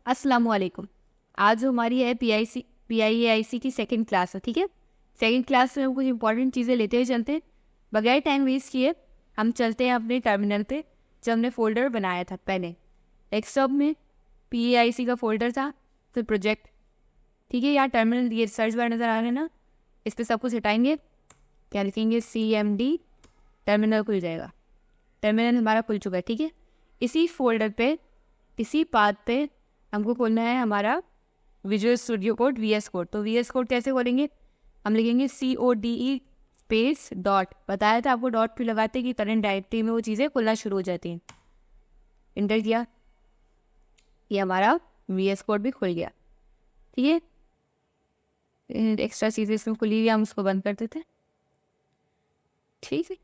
अस्सलाम वालेकुम। आज जो हमारी है PIAIC की सेकंड क्लास है, ठीक है। सेकंड क्लास में हम कुछ इंपॉर्टेंट चीज़ें लेते हुए चलते हैं। बगैर टाइम वेस्ट किए हम चलते हैं अपने टर्मिनल पे, जो हमने फोल्डर बनाया था पहले। डेस्कटॉप में PIAIC का फोल्डर था, फिर प्रोजेक्ट, ठीक है। यहाँ टर्मिनल ये सर्च बार नज़र आ रहा है ना, इस पर सब कुछ हटाएंगे, क्या लिखेंगे CMD, टर्मिनल खुल जाएगा। टर्मिनल हमारा खुल चुका है, ठीक है। इसी फोल्डर पे, इसी पाथ पे हमको खोलना है हमारा visual studio code VS code. तो VS कोड कैसे खोलेंगे? हम लिखेंगे CODE स्पेस डॉट। बताया था आपको डॉट क्यों लगाते कि करंट डायरेक्टरी में वो चीज़ें खुलना शुरू हो जाती हैं। इंटर किया, ये हमारा VS कोड भी खुल गया, ठीक है। एक्स्ट्रा चीज़ें इसमें खुली हुई, हम उसको बंद कर देते हैं, ठीक है।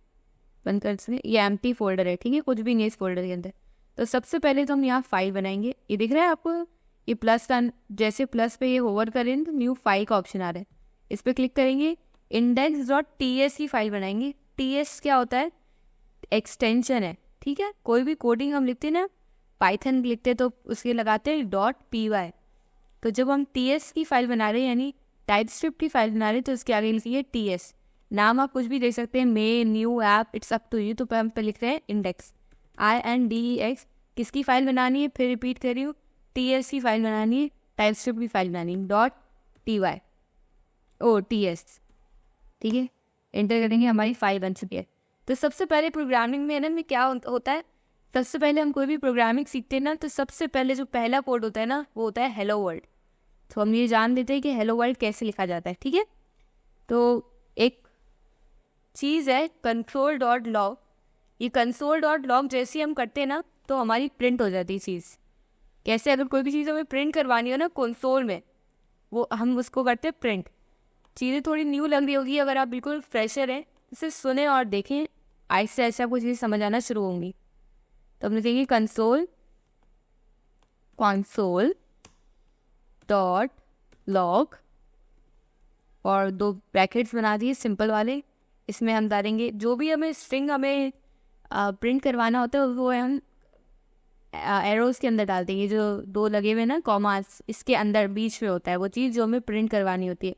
बंद कर देते हैं। ये एम्प्टी फोल्डर है, ठीक है, कुछ भी नहीं इस फोल्डर के अंदर। तो सबसे पहले तो हम यहाँ फाइल बनाएंगे। ये दिख रहा है आपको, ये प्लस का, जैसे प्लस पे ये होवर करें तो न्यू फाइल का ऑप्शन आ रहा है, इस पर क्लिक करेंगे। index.ts की फाइल बनाएंगे। TS क्या होता है? एक्सटेंशन है, ठीक है। कोई भी कोडिंग हम लिखते हैं ना, पाइथन लिखते तो उसके लगाते हैं .py। तो जब हम TS की फाइल बना रहे हैं, यानी टाइपस्क्रिप्ट की फाइल बना रहे हैं, तो उसके आगे लिखिए TS। नाम आप कुछ भी दे सकते हैं, may, new, app, it's up to you. तो हम पे लिख रहे हैं इंडेक्स, INDEX। किसकी फाइल बनानी है? फिर रिपीट कर रही हूँ, TS की फाइल बनानी है, टाइपस्क्रिप्ट की फाइल बनानी है, .TS, ठीक है। एंटर करेंगे, हमारी फाइल बन चुकी है। तो सबसे पहले प्रोग्रामिंग में में क्या होता है, सबसे पहले हम कोई भी प्रोग्रामिंग सीखते हैं ना, तो सबसे पहले जो पहला कोड होता है ना, वो होता है हेलो वर्ल्ड। तो हम ये जान लेते हैं कि हेलो वर्ल्ड कैसे लिखा जाता है, ठीक है। तो एक चीज़ है console.log। ये console.log जैसे ही हम करते हैं ना, तो हमारी प्रिंट हो जाती है चीज़। कैसे? अगर कोई भी चीज़ हमें प्रिंट करवानी हो ना कंसोल में, वो हम उसको करते हैं प्रिंट। चीज़ें थोड़ी न्यू लग रही होगी, अगर आप बिल्कुल फ्रेशर हैं, इसे सुने और देखें, आहिस्ते आहिस्ते आपको चीज़ें समझ आना शुरू होंगी। तो हम लिखेंगे console.log और 2 ब्रैकेट्स बना दिए सिंपल वाले। इसमें हम डालेंगे जो भी हमें स्ट्रिंग हमें प्रिंट करवाना होता है, वो हम एरोज के अंदर डाल देंगे। जो 2 लगे हुए ना कॉमास, इसके अंदर बीच में होता है वो चीज़ जो हमें प्रिंट करवानी होती है,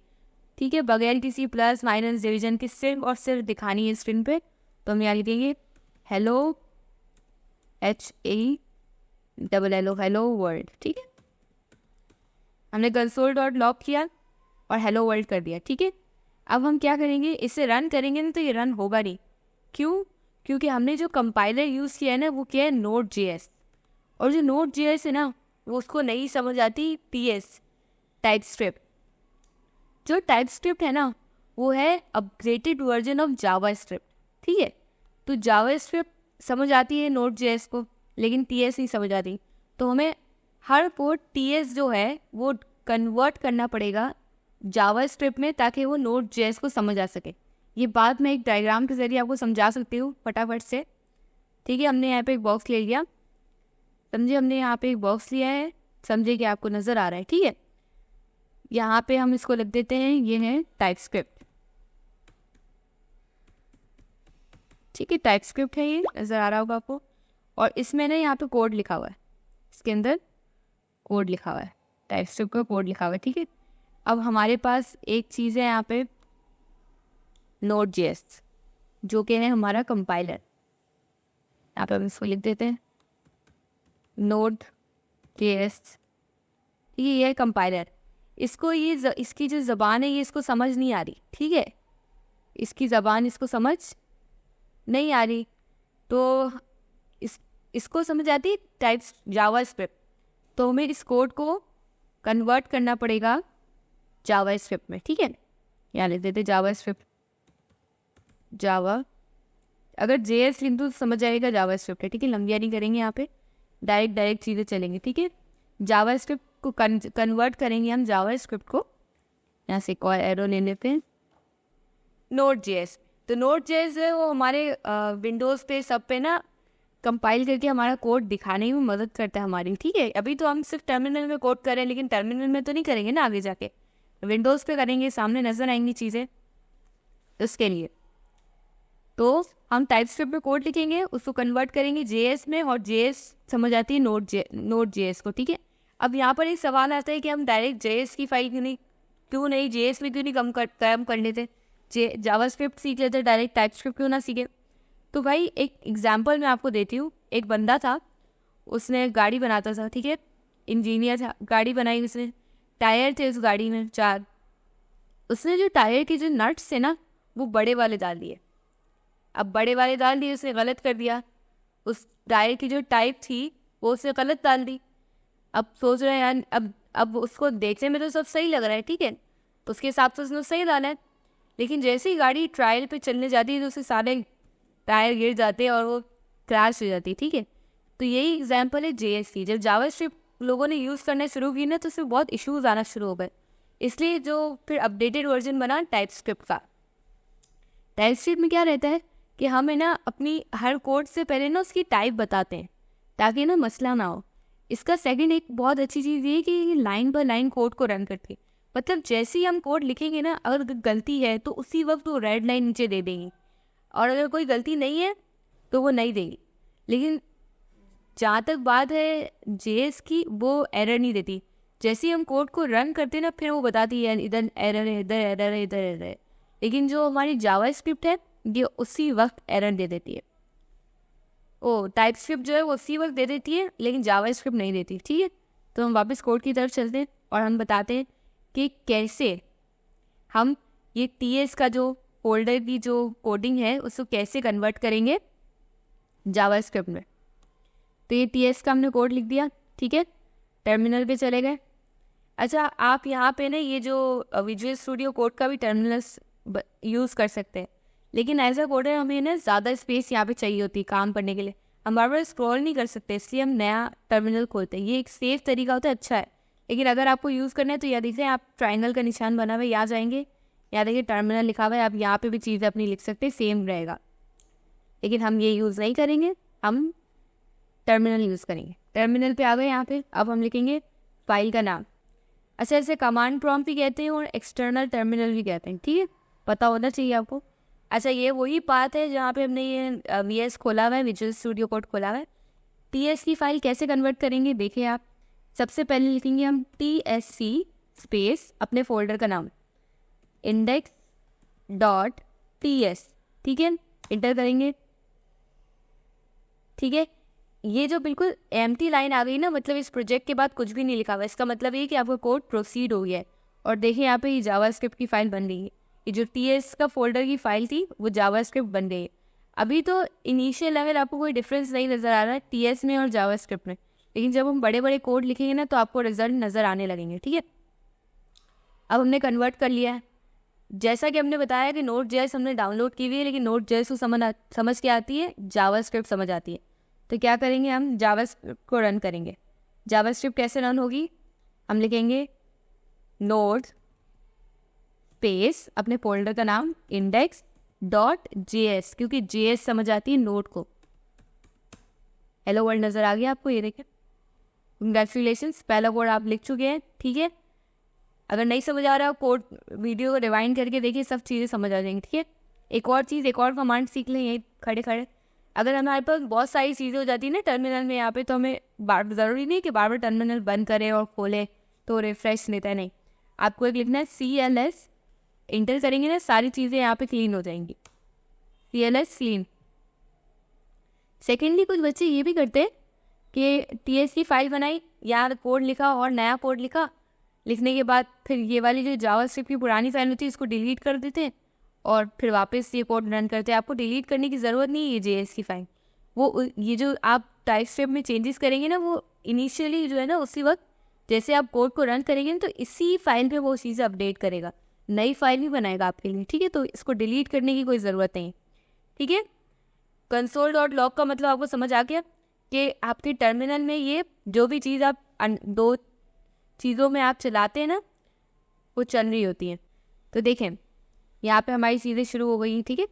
ठीक है। बगैर किसी प्लस माइनस डिवीजन के सिर्फ और सिर्फ दिखानी है स्क्रीन पे। तो हम यहाँ लिखेंगे हेलो, HALLO, हेलो वर्ल्ड, ठीक है। हमने console.log किया और हेलो वर्ल्ड कर दिया, ठीक है। अब हम क्या करेंगे, इसे रन करेंगे ना, तो ये रन होगा नहीं। क्यों? क्योंकि हमने जो कंपाइलर यूज़ किया है ना, वो क्या है, Node.js। और जो Node.js है ना, वो उसको नहीं समझ आती TS, टाइपस्क्रिप्ट। जो टाइपस्क्रिप्ट है ना, वो है अपग्रेडेड वर्जन ऑफ जावास्क्रिप्ट, ठीक है। तो जावास्क्रिप्ट समझ आती है Node.js को, लेकिन TS नहीं समझ आती। तो हमें हर कोड TS जो है वो कन्वर्ट करना पड़ेगा जावास्क्रिप्ट में, ताकि वो Node.js को समझ आ सके। ये बात मैं एक डायग्राम के जरिए आपको समझा सकती हूँ फटाफट से, ठीक है। हमने यहाँ पे एक बॉक्स ले लिया, समझे, हमने यहाँ पे एक बॉक्स लिया है, समझे कि आपको नज़र आ रहा है, ठीक है। यहाँ पे हम इसको लिख देते हैं, ये है टाइपस्क्रिप्ट, ठीक है। टाइपस्क्रिप्ट है, ये नज़र आ रहा होगा आपको। और इसमें ना यहाँ पे कोड लिखा हुआ है, इसके अंदर कोड लिखा हुआ है, टाइपस्क्रिप्ट का कोड लिखा हुआ है, ठीक है। अब हमारे पास एक चीज़ है यहाँ पे Node.js, जो कि है हमारा कंपाइलर। यहाँ पे हम इसको लिख देते हैं Node.js, ये है कंपाइलर। इसको इसकी जो ज़बान है, ये इसको समझ नहीं आ रही, ठीक है। इसकी ज़बान इसको समझ नहीं आ रही, तो इसको समझ आती टाइप्स जावास्क्रिप्ट। तो हमें इस कोड को कन्वर्ट करना पड़ेगा जावास्क्रिप्ट में, ठीक है। यहाँ लिख देते जावास्क्रिप्ट, जावा। अगर JS लिख दो तो समझ आएगा जावास्क्रिप्ट है, ठीक है। लंबिया नहीं करेंगे, यहाँ पे डायरेक्ट चीज़ें चलेंगी, ठीक है। जावास्क्रिप्ट को कन्वर्ट करेंगे हम जावास्क्रिप्ट को। यहाँ से एक और एरो ले लेते हैं, Node.js। तो Node.js है वो हमारे विंडोज़ पे सब पे ना कंपाइल करके हमारा कोड दिखाने में मदद करता है हमारी, ठीक है। अभी तो हम सिर्फ टर्मिनल में कोड करें, लेकिन टर्मिनल में तो नहीं करेंगे ना, आगे जाके विंडोज़ पे करेंगे, सामने नज़र आएंगी चीज़ें। उसके लिए तो हम टाइपस्क्रिप्ट में कोड लिखेंगे, उसको कन्वर्ट करेंगे JS में, और JS समझ आती है Node.js को, ठीक है। अब यहाँ पर एक सवाल आता है कि हम डायरेक्ट JS की फाइल क्यों नहीं JS में क्यों नहीं काम कर लेते, जावास्क्रिप्ट सीख लेते, डायरेक्ट टाइपस्क्रिप्ट क्यों ना सीखे। तो भाई एक एग्जांपल मैं आपको देती हूँ। एक बंदा था, उसने गाड़ी बनाता था, ठीक है, इंजीनियर था, गाड़ी बनाई उसने, टायर थे उस गाड़ी में 4, उसने जो टायर के जो नट्स थे ना वो बड़े वाले डाल दिए। अब बड़े वाले डाल दिए, उसने गलत कर दिया, उस टायर की जो टाइप थी वो उसने गलत डाल दी। अब सोच रहे हैं यार, अब उसको देखने में तो सब सही लग रहा है, ठीक है, उसके हिसाब से उसने सही डाला है, लेकिन जैसे ही गाड़ी ट्रायल पे चलने जाती है तो उससे सारे टायर गिर जाते हैं और वो क्रैश हो जाती है, ठीक है। तो यही एग्जांपल है JS की। जब जावास्क्रिप्ट लोगों ने यूज़ करना शुरू की ना तो उसमें बहुत इश्यूज आना शुरू हो गए, इसलिए जो फिर अपडेटेड वर्जन बना टाइपस्क्रिप्ट का। टाइपस्क्रिप्ट में क्या रहता है कि हमें ना अपनी हर कोड से पहले ना उसकी टाइप बताते हैं ताकि ना मसला ना हो। इसका सेकंड एक बहुत अच्छी चीज़ ये है कि लाइन बाय लाइन कोड को रन करती है, मतलब जैसे ही हम कोड लिखेंगे ना, अगर गलती है तो उसी वक्त वो रेड लाइन नीचे दे देंगी, और अगर कोई गलती नहीं है तो वो नहीं देगी। लेकिन जहाँ तक बात है JS की, वो एरर नहीं देती। जैसे ही हम कोड को रन करते हैं ना फिर वो बताती है इधर एरर है, इधर एरर है, इधर एरर है। लेकिन जो हमारी जावास्क्रिप्ट है ये उसी वक्त एरर दे देती है। टाइपस्क्रिप्ट जो है वो उसी वक्त दे देती है लेकिन जावास्क्रिप्ट नहीं देती, ठीक है। तो हम वापस कोड की तरफ चलते हैं और हम बताते हैं कि कैसे हम ये TS का जो फोल्डर की जो कोडिंग है उसको कैसे कन्वर्ट करेंगे जावास्क्रिप्ट में। तो ये TS का हमने कोड लिख दिया, ठीक है, टर्मिनल पे चले गए। अच्छा, आप यहाँ पे ना ये जो विजुअल स्टूडियो कोड का भी टर्मिनल्स यूज़ कर सकते हैं, लेकिन एज अ कोडर हमें ना ज़्यादा स्पेस यहाँ पे चाहिए होती है काम करने के लिए, हम बार बार स्क्रॉल नहीं कर सकते, इसलिए हम नया टर्मिनल खोलते हैं। ये एक सेफ तरीका होता है, अच्छा है। लेकिन अगर आपको यूज़ करना है तो यहाँ देखिए आप ट्राइंगल का निशान बना हुआ है, यहाँ जाएंगे, यहाँ देखिए टर्मिनल लिखा हुआ है, आप यहाँ पे भी चीज़ें अपनी लिख सकते हैं, सेम रहेगा। लेकिन हम ये यूज़ नहीं करेंगे, हम टर्मिनल यूज़ करेंगे। टर्मिनल पे आ गए यहाँ पे, अब हम लिखेंगे फाइल का नाम। अच्छा, इसे कमांड प्रॉम्प्ट भी कहते हैं और एक्सटर्नल टर्मिनल भी कहते हैं, ठीक है, पता होना चाहिए आपको। अच्छा, ये वही बात है जहाँ पे हमने ये VS खोला हुआ है, विजुअल स्टूडियो कोड खोला हुआ है। TS की फाइल कैसे कन्वर्ट करेंगे देखिए आप। सबसे पहले लिखेंगे हम TSC स्पेस अपने फोल्डर का नाम index.ts, ठीक है, इंटर करेंगे, ठीक है। ये जो बिल्कुल एम्प्टी लाइन आ गई ना, मतलब इस प्रोजेक्ट के बाद कुछ भी नहीं लिखा हुआ, इसका मतलब ये कि आपका कोड प्रोसीड हो गया है। और देखिए यहाँ पे ये जावास्क्रिप्ट की फाइल बन रही है, ये जो TS का फोल्डर की फाइल थी वो जावास्क्रिप्ट बन गई है। अभी तो इनिशियल लेवल आपको कोई डिफरेंस नहीं नज़र आ रहा है TS में और जावास्क्रिप्ट में, लेकिन जब हम बड़े बड़े कोड लिखेंगे ना तो आपको रिजल्ट नज़र आने लगेंगे, ठीक है। अब हमने कन्वर्ट कर लिया है। जैसा कि हमने बताया कि Node.js हमने डाउनलोड की हुई है, लेकिन Node.js को समझ के आती है, जावास्क्रिप्ट समझ आती है। तो क्या करेंगे, हम जावास्क्रिप्ट को रन करेंगे। जावास्क्रिप्ट कैसे रन होगी, हम लिखेंगे नोड स्पेस अपने फोल्डर का नाम index.js, क्योंकि JS समझ आती है नोड को। हेलो वर्ल्ड नज़र आ गया आपको, ये देखें, कंग्रेचुलेशंस, पहला कोड आप लिख चुके हैं, ठीक है। अगर नहीं समझ आ रहा है कोड, वीडियो को रिवाइंड करके देखिए, सब चीज़ें समझ आ जाएंगी, ठीक है। एक और चीज़, एक और कमांड सीख लें यही खड़े खड़े। अगर हमारे पास बहुत सारी चीज़ें हो जाती है ना टर्मिनल में यहाँ पे, तो हमें ज़रूरी नहीं कि बार बार टर्मिनल बंद करें और खोलें तो रिफ्रेश लेता है, नहीं, आपको एक लिखना है CLS, इंटर करेंगे ना सारी चीज़ें यहाँ पे क्लीन हो जाएंगी, CLS क्लीन। सेकेंडली कुछ बच्चे ये भी करते हैं कि TS की फाइल बनाई, यहाँ कोड लिखा और नया कोड लिखने के बाद फिर ये वाली जो जावास्क्रिप्ट की पुरानी फाइल होती है इसको डिलीट कर देते हैं और फिर वापस ये कोड रन करते हैं। आपको डिलीट करने की ज़रूरत नहीं है JS की फाइल, वो ये जो आप टाइपस्क्रिप्ट में चेंजेस करेंगे ना वो इनिशियली जो है ना उसी वक्त जैसे आप कोड को रन करेंगे ना तो इसी फाइल पे वो चीज़ें अपडेट करेगा, नई फाइल भी बनाएगा आपके लिए, ठीक है। तो इसको डिलीट करने की कोई ज़रूरत नहीं, ठीक है। console.log का मतलब आपको समझ आ गया कि आपके टर्मिनल में ये जो भी चीज़ आप दो चीज़ों में आप चलाते हैं ना वो चल रही होती हैं। तो देखें यहाँ पे हमारी चीज़ें शुरू हो गई, ठीक है।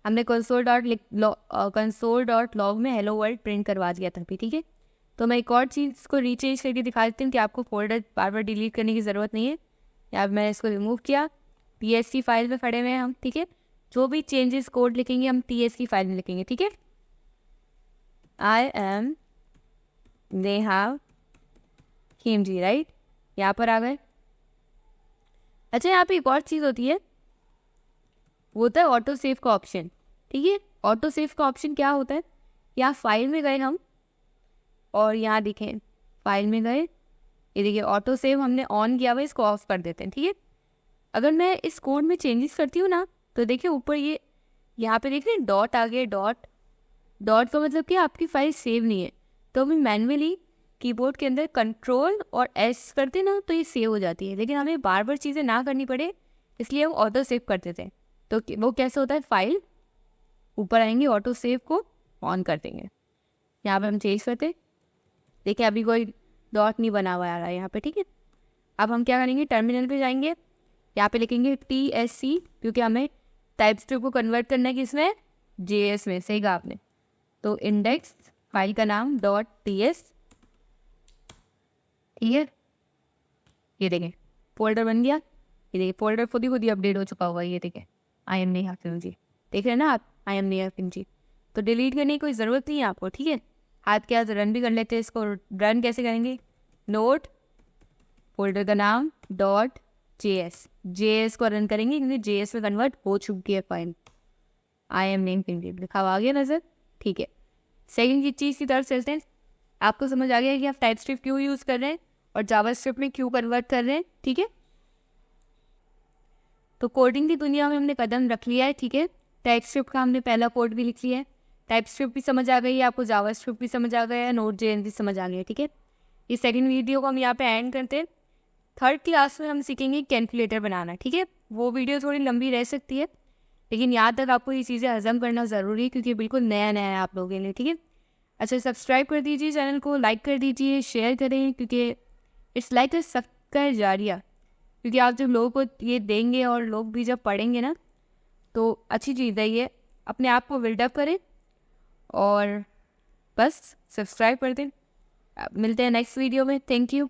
हमने console.log में हेलो वर्ल्ड प्रिंट करवा दिया था, ठीक है। तो मैं एक और चीज़ को रीचेंज करके दिखा देती हूँ कि आपको फोल्डर बार बार डिलीट करने की ज़रूरत नहीं है। या मैंने इसको रिमूव किया, TS की फाइल में खड़े हुए हैं हम, ठीक है। जो भी चेंजेस कोड लिखेंगे हम TS की फाइल में लिखेंगे, ठीक है। I am Neha Khimji, right, यहाँ पर आ गए। अच्छा, यहाँ पे एक और चीज़ होती है, वो होता है ऑटो सेव का ऑप्शन। ठीक है, ऑटो सेव का ऑप्शन क्या होता है, यहाँ फाइल में गए हम और यहाँ देखें फाइल में गए, ये देखिए ऑटो सेव हमने ऑन किया हुआ है, इसको ऑफ कर देते हैं। ठीक है, अगर मैं इस कोड में चेंजेस करती हूँ ना, तो देखिए ऊपर ये यहाँ पे देख रहे हैं डॉट आ गया, डॉट का मतलब कि आपकी फाइल सेव नहीं है, तो हमें मैनुअली कीबोर्ड के अंदर कंट्रोल और एस करते ना तो ये सेव हो जाती है, लेकिन हमें बार बार चीज़ें ना करनी पड़े इसलिए हम ऑटो सेव कर देते हैं। तो वो कैसे होता है, फाइल ऊपर आएंगे, ऑटो सेव को ऑन कर देंगे, यहाँ पे हम चेंज करते, देखिए अभी कोई डॉट नहीं बना हुआ आ रहा है यहाँ पे। ठीक है, अब हम क्या करेंगे, टर्मिनल पे जाएंगे, यहाँ पे लिखेंगे TSC, क्योंकि हमें टाइपस्क्रिप्ट को कन्वर्ट करना है किसमें, JS में, सही कहा आपने। तो इंडेक्स फाइल का नाम .ts, ठीक है, ये देखें फोल्डर बन गया, ये देखिए फोल्डर खुद ही अपडेट हो चुका होगा, ये देखें आई एम नेहा खिलजी, देख रहे हैं ना आप, आई एम नेहा खिलजी। तो डिलीट करने की कोई ज़रूरत नहीं है आपको। ठीक है, हाथ के हाथ रन भी कर लेते हैं इसको। रन कैसे करेंगे, नोट फोल्डर का नाम .js को रन करेंगे, क्योंकि JS में कन्वर्ट हो चुकी है file, I am name Khilji लिखा हुआ आ गया नजर। ठीक है, सेकंड की चीज़ की तरफ चलते हैं। आपको समझ आ गया है कि आप टाइपस्क्रिप्ट क्यों यूज़ कर रहे हैं और जावास्क्रिप्ट में क्यों कन्वर्ट कर रहे हैं। ठीक है, तो कोडिंग की दुनिया में हमने कदम रख लिया है। ठीक है, टाइपस्क्रिप्ट का हमने पहला कोड भी लिख लिया है, टाइपस्क्रिप्ट भी समझ आ गई है आपको, जावास्क्रिप्ट भी समझ आ गया है, Node.js भी समझ आ गया है। ठीक है, इस सेकंड वीडियो को हम यहाँ पे एंड करते हैं। थर्ड क्लास में हम सीखेंगे कैलकुलेटर बनाना। ठीक है, वो वीडियो थोड़ी लंबी रह सकती है, लेकिन यहाँ तक आपको ये चीज़ें हजम करना ज़रूरी है, क्योंकि बिल्कुल नया नया है आप लोगों के लिए। ठीक है, अच्छा सब्सक्राइब कर दीजिए चैनल को, लाइक कर दीजिए, शेयर करें, क्योंकि इट्स लाइक अ सबका जारिया, क्योंकि आप जब लोगों को ये देंगे और लोग भी जब पढ़ेंगे ना, तो अच्छी चीज़ है ये। अपने आप को बिल्डअप करें और बस सब्सक्राइब कर दें। मिलते हैं नेक्स्ट वीडियो में। Thank you.